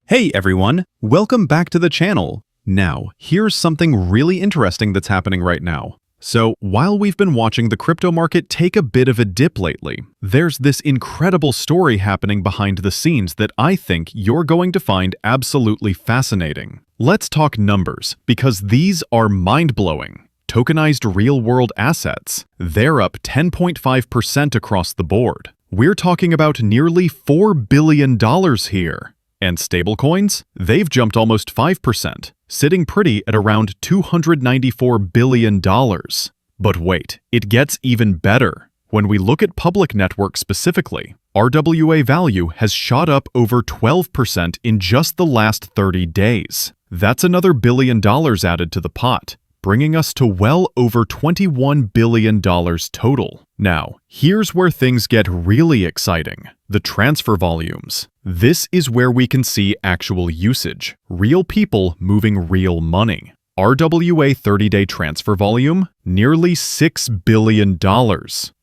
Hey everyone, welcome back to the channel. Now, here's something really interesting that's happening right now. So, while we've been watching the crypto market take a bit of a dip lately, there's this incredible story happening behind the scenes that I think you're going to find absolutely fascinating. Let's talk numbers, because these are mind-blowing. Tokenized real-world assets, they're up 10.5% across the board. We're talking about nearly $4 billion here. And stablecoins? They've jumped almost 5%, sitting pretty at around $294 billion. But wait, it gets even better. When we look at public networks specifically, RWA value has shot up over 12% in just the last 30 days. That's another $1 billion added to the pot, bringing us to well over $21 billion total. Now, here's where things get really exciting. The transfer volumes. This is where we can see actual usage, real people moving real money. RWA 30-day transfer volume, nearly $6 billion.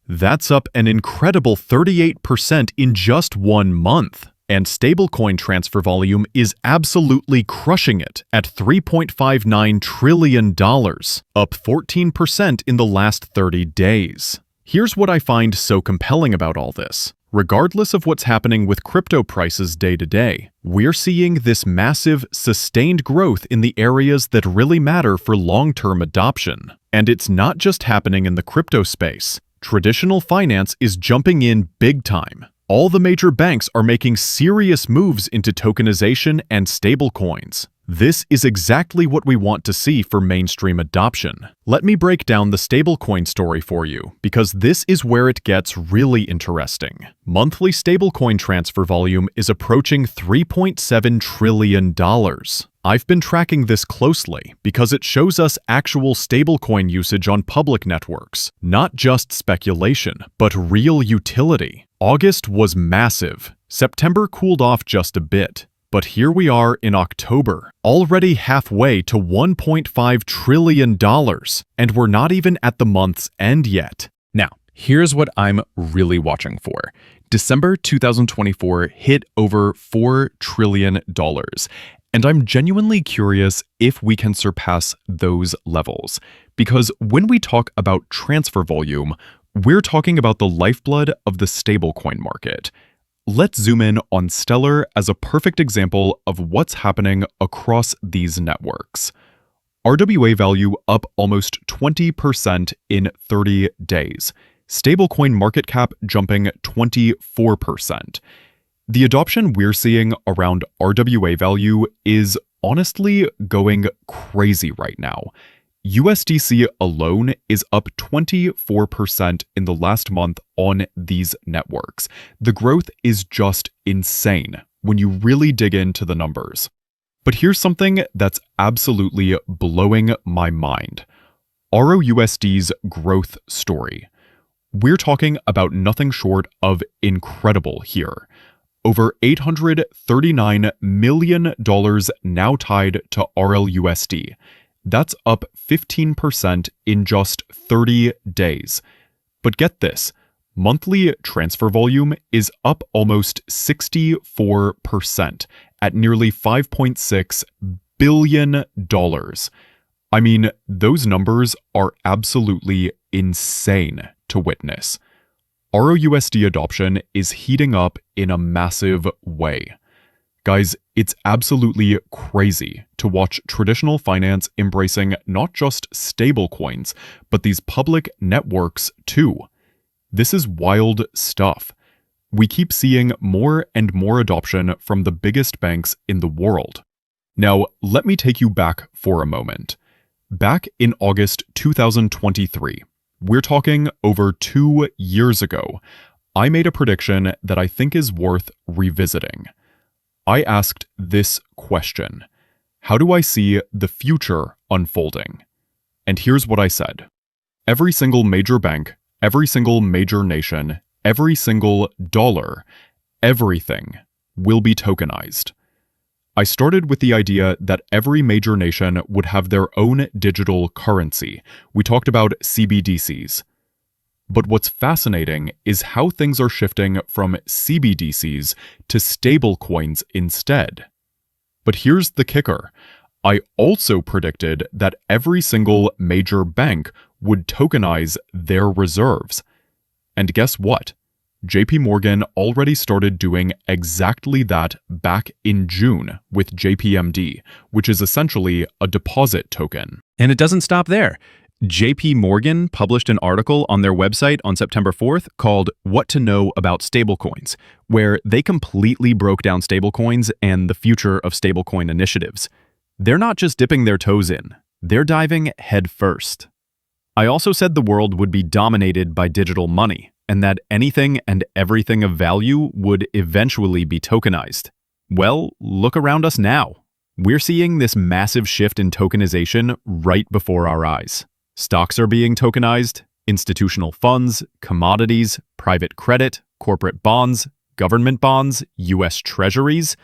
That's up an incredible 38% in just 1 month. And stablecoin transfer volume is absolutely crushing it at $3.59 trillion, up 14% in the last 30 days. Here's what I find so compelling about all this. Regardless of what's happening with crypto prices day to day, we're seeing this massive, sustained growth in the areas that really matter for long-term adoption. And it's not just happening in the crypto space. Traditional finance is jumping in big time. All the major banks are making serious moves into tokenization and stablecoins. This is exactly what we want to see for mainstream adoption. Let me break down the stablecoin story for you, because this is where it gets really interesting. Monthly stablecoin transfer volume is approaching $3.7 trillion. I've been tracking this closely because it shows us actual stablecoin usage on public networks, not just speculation, but real utility. August was massive. September cooled off just a bit. But here we are in October, already halfway to $1.5 trillion, and we're not even at the month's end yet. Now, here's what I'm really watching for. December 2024 hit over $4 trillion, and I'm genuinely curious if we can surpass those levels. Because when we talk about transfer volume, we're talking about the lifeblood of the stablecoin market. Let's zoom in on Stellar as a perfect example of what's happening across these networks. RWA value up almost 20% in 30 days. Stablecoin market cap jumping 24%. The adoption we're seeing around RWA value is honestly going crazy right now. USDC alone is up 24% in the last month on these networks. The growth is just insane when you really dig into the numbers. But here's something that's absolutely blowing my mind. ROUSD's growth story. We're talking about nothing short of incredible here. Over $839 million now tied to RLUSD. That's up 15% in just 30 days. But get this, monthly transfer volume is up almost 64% at nearly $5.6 billion. I mean, those numbers are absolutely insane to witness. ROUSD adoption is heating up in a massive way. Guys, it's absolutely crazy to watch traditional finance embracing not just stablecoins, but these public networks too. This is wild stuff. We keep seeing more and more adoption from the biggest banks in the world. Now, let me take you back for a moment. Back in August 2023, we're talking over 2 years ago, I made a prediction that I think is worth revisiting. I asked this question: how do I see the future unfolding? And here's what I said. Every single major bank, every single major nation, every single dollar, everything will be tokenized. I started with the idea that every major nation would have their own digital currency. We talked about CBDCs. But what's fascinating is how things are shifting from CBDCs to stablecoins instead. But here's the kicker. I also predicted that every single major bank would tokenize their reserves. And guess what? JP Morgan already started doing exactly that back in June with JPMD, which is essentially a deposit token. And it doesn't stop there. JP Morgan published an article on their website on September 4th called What to Know About Stablecoins, where they completely broke down stablecoins and the future of stablecoin initiatives. They're not just dipping their toes in, they're diving head first. I also said the world would be dominated by digital money, and that anything and everything of value would eventually be tokenized. Well, look around us now. We're seeing this massive shift in tokenization right before our eyes. Stocks are being tokenized, institutional funds, commodities, private credit, corporate bonds, government bonds, US treasuries.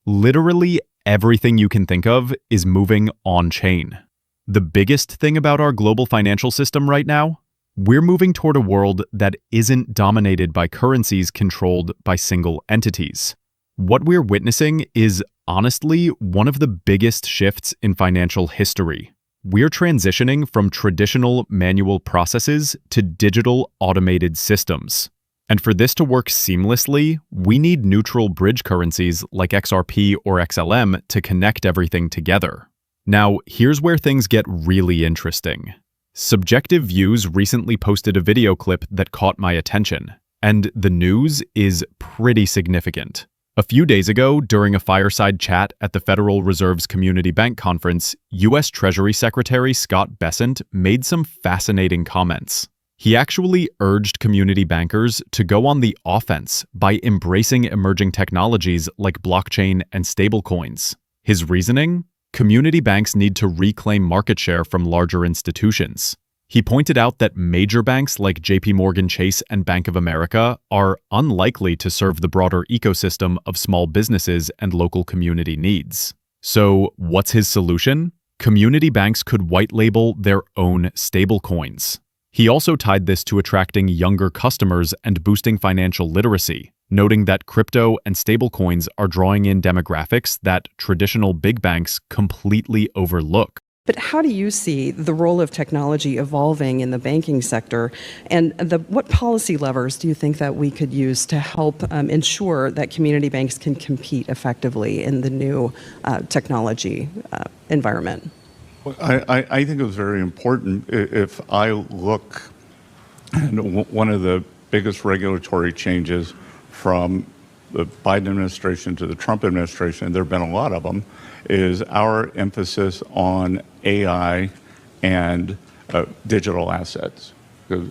Literally everything you can think of is moving on-chain. The biggest thing about our global financial system right now? We're moving toward a world that isn't dominated by currencies controlled by single entities. What we're witnessing is honestly one of the biggest shifts in financial history. We're transitioning from traditional manual processes to digital automated systems. And for this to work seamlessly, we need neutral bridge currencies like XRP or XLM to connect everything together. Now, here's where things get really interesting. Subjective Views recently posted a video clip that caught my attention, and the news is pretty significant. A few days ago, during a fireside chat at the Federal Reserve's Community Bank Conference, U.S. Treasury Secretary Scott Bessent made some fascinating comments. He actually urged community bankers to go on the offense by embracing emerging technologies like blockchain and stablecoins. His reasoning? Community banks need to reclaim market share from larger institutions. He pointed out that major banks like JP Morgan Chase and Bank of America are unlikely to serve the broader ecosystem of small businesses and local community needs. So, what's his solution? Community banks could white label their own stablecoins. He also tied this to attracting younger customers and boosting financial literacy, noting that crypto and stablecoins are drawing in demographics that traditional big banks completely overlook. But how do you see the role of technology evolving in the banking sector, and what policy levers do you think that we could use to help ensure that community banks can compete effectively in the new technology environment? Well, I think it was very important. If I look, one of the biggest regulatory changes from the Biden administration to the Trump administration, there have been a lot of them, is our emphasis on AI and digital assets. Because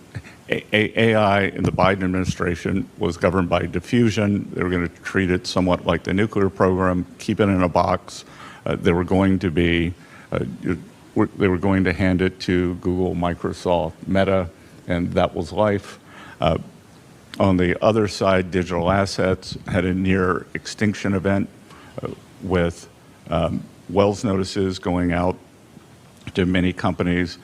AI in the Biden administration was governed by diffusion. They were going to treat it somewhat like the nuclear program, keep it in a box. They were going to hand it to Google, Microsoft, Meta, and that was life. On the other side, digital assets had a near extinction event with Wells notices going out to many companies,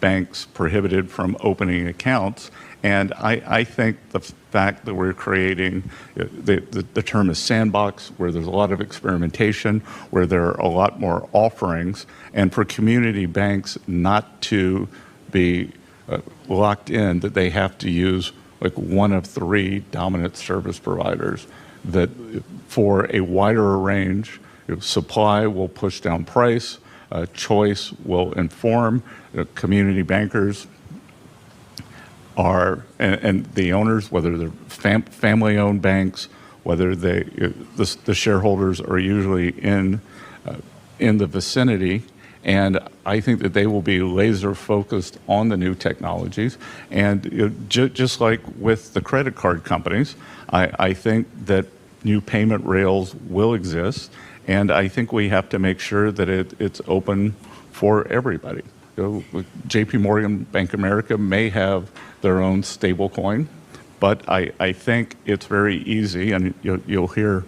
banks prohibited from opening accounts. And I think the fact that we're creating, the term is sandbox, where there's a lot of experimentation, where there are a lot more offerings, and for community banks not to be locked in, that they have to use like one of three dominant service providers, that for a wider range, supply will push down price, choice will inform. Community bankers are, and the owners, whether they're family-owned banks, whether the shareholders are usually in the vicinity, and I think that they will be laser focused on the new technologies. And just like with the credit card companies, I think that new payment rails will exist, and I think we have to make sure that it's open for everybody. JP Morgan, Bank of America may have their own stable coin, but I think it's very easy, and you'll hear,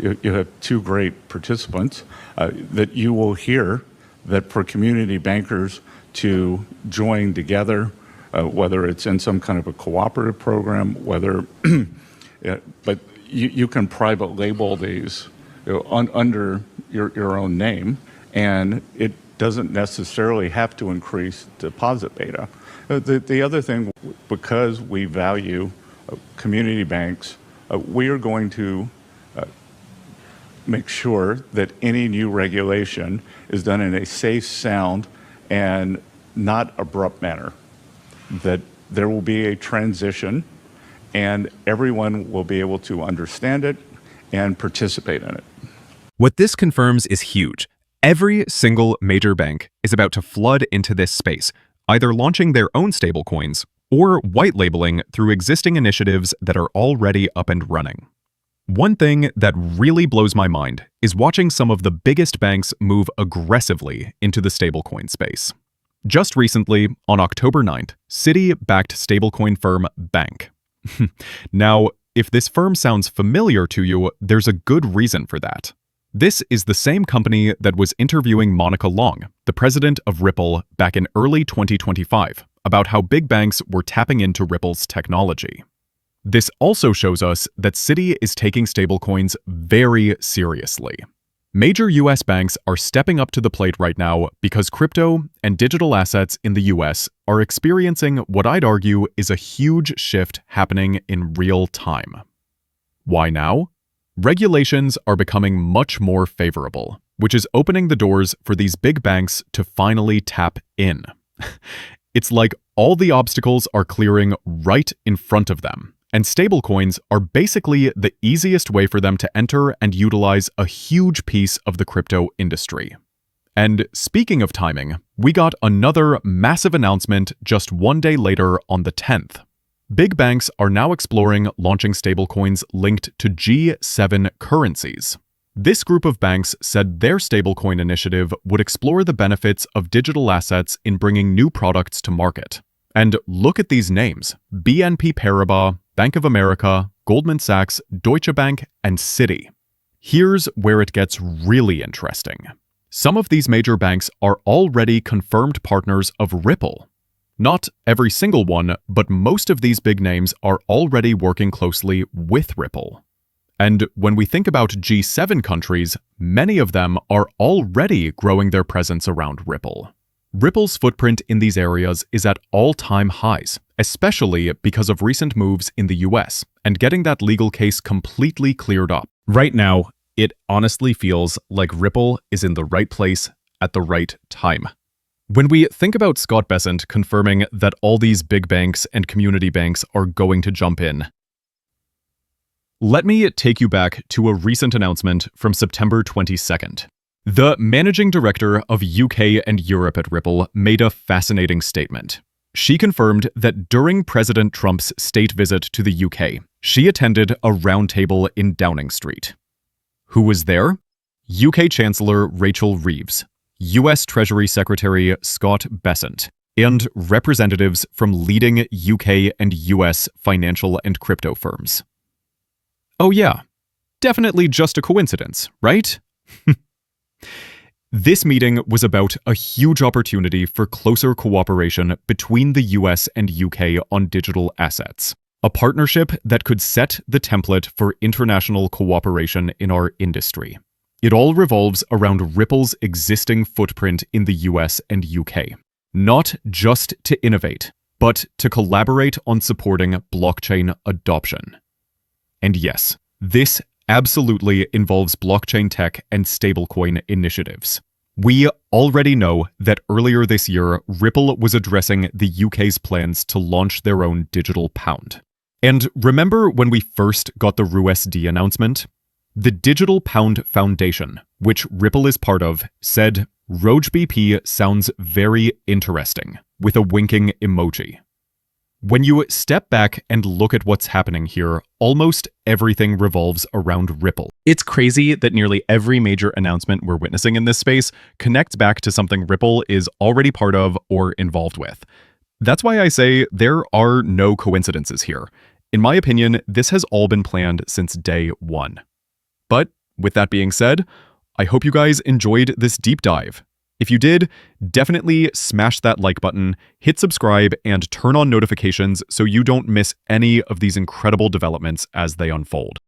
you have two great participants, that you will hear that for community bankers to join together, whether it's in some kind of a cooperative program, whether, but you can private label these under your own name, and it doesn't necessarily have to increase deposit beta. The other thing, because we value community banks, we are going to make sure that any new regulation is done in a safe, sound, and not abrupt manner. That there will be a transition and everyone will be able to understand it and participate in it. What this confirms is huge. Every single major bank is about to flood into this space, either launching their own stablecoins or white labeling through existing initiatives that are already up and running. One thing that really blows my mind is watching some of the biggest banks move aggressively into the stablecoin space. Just recently, on October 9th, Citi backed stablecoin firm Bank. Now, if this firm sounds familiar to you, there's a good reason for that. This is the same company that was interviewing Monica Long, the president of Ripple, back in early 2025, about how big banks were tapping into Ripple's technology. This also shows us that Citi is taking stablecoins very seriously. Major US banks are stepping up to the plate right now because crypto and digital assets in the US are experiencing what I'd argue is a huge shift happening in real time. Why now? Regulations are becoming much more favorable, which is opening the doors for these big banks to finally tap in. It's like all the obstacles are clearing right in front of them. And stablecoins are basically the easiest way for them to enter and utilize a huge piece of the crypto industry. And speaking of timing, we got another massive announcement just one day later on the 10th. Big banks are now exploring launching stablecoins linked to G7 currencies. This group of banks said their stablecoin initiative would explore the benefits of digital assets in bringing new products to market. And look at these names: BNP Paribas, Bank of America, Goldman Sachs, Deutsche Bank, and Citi. Here's where it gets really interesting. Some of these major banks are already confirmed partners of Ripple. Not every single one, but most of these big names are already working closely with Ripple. And when we think about G7 countries, many of them are already growing their presence around Ripple. Ripple's footprint in these areas is at all-time highs, especially because of recent moves in the US and getting that legal case completely cleared up. Right now, it honestly feels like Ripple is in the right place at the right time. When we think about Scott Bessent confirming that all these big banks and community banks are going to jump in, let me take you back to a recent announcement from September 22nd. The managing director of UK and Europe at Ripple made a fascinating statement. She confirmed that during President Trump's state visit to the UK, she attended a roundtable in Downing Street. Who was there? UK Chancellor Rachel Reeves, US Treasury Secretary Scott Bessent, and representatives from leading UK and US financial and crypto firms. Oh yeah, definitely just a coincidence, right? This meeting was about a huge opportunity for closer cooperation between the US and UK on digital assets, a partnership that could set the template for international cooperation in our industry. It all revolves around Ripple's existing footprint in the US and UK, not just to innovate, but to collaborate on supporting blockchain adoption. And yes, this absolutely involves blockchain tech and stablecoin initiatives. We already know that earlier this year, Ripple was addressing the UK's plans to launch their own digital pound. And remember when we first got the RUSD announcement? The Digital Pound Foundation, which Ripple is part of, said, "RoachBP sounds very interesting," with a winking emoji. When you step back and look at what's happening here, almost everything revolves around Ripple. It's crazy that nearly every major announcement we're witnessing in this space connects back to something Ripple is already part of or involved with. That's why I say there are no coincidences here. In my opinion, this has all been planned since day one. But with that being said, I hope you guys enjoyed this deep dive. If you did, definitely smash that like button, hit subscribe, and turn on notifications so you don't miss any of these incredible developments as they unfold.